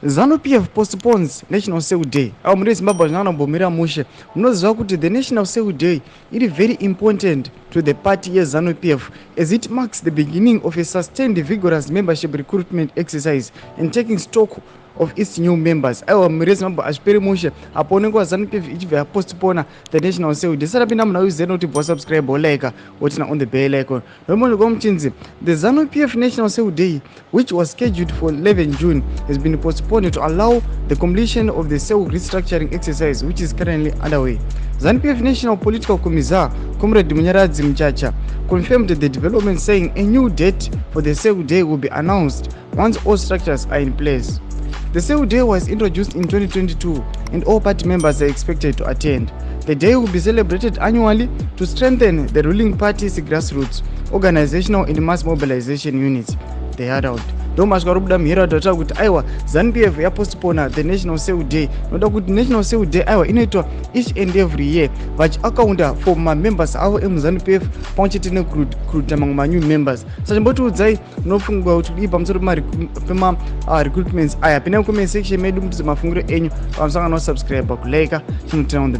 ZANU-PF postpones National Sale Day. Our muri Zimbabwe zvinanombomira mushe. Munoziva kuti the National Sale Day is very important to the party ZANU-PF as it marks the beginning of a sustained vigorous membership recruitment exercise and taking stock of its new members. Aiwa muri Zimbabwe azviperi mushe apo unenge ZANU-PF ichibva yapostpona the National Sale Day. Sara pinda munauziva kuti bva subscribe like wotina on the bell icon. Nomundi muchinzi the ZANU-PF National Sale Day, which was scheduled for 11 June, has been postponed to allow the completion of the sale restructuring exercise, which is currently underway. ZANU-PF National Political Commissar, Comrade Munyaradzi Mchacha, confirmed the development, saying a new date for the sale day will be announced once all structures are in place. The sale day was introduced in 2022 and all party members are expected to attend. The day will be celebrated annually to strengthen the ruling party's grassroots, organizational and mass mobilization units. They had out. Ndomasvika robuda mhira dota kuti aiwa ZANU-PF yapostpona the National Sale Day. Noda kuti National Sale Day aiwa inoitwa each and every year vachiakaunda for mamembers avo emuZANU-PF pamwechete nekuruta mamwe manew members. Sachimbotiudzai munofungwa kuti kudii pamusoro pema recruitments aya. Pinai mucomment section medu mutidze mafungiro enyu pamusangano subscribe kulike chinotina on the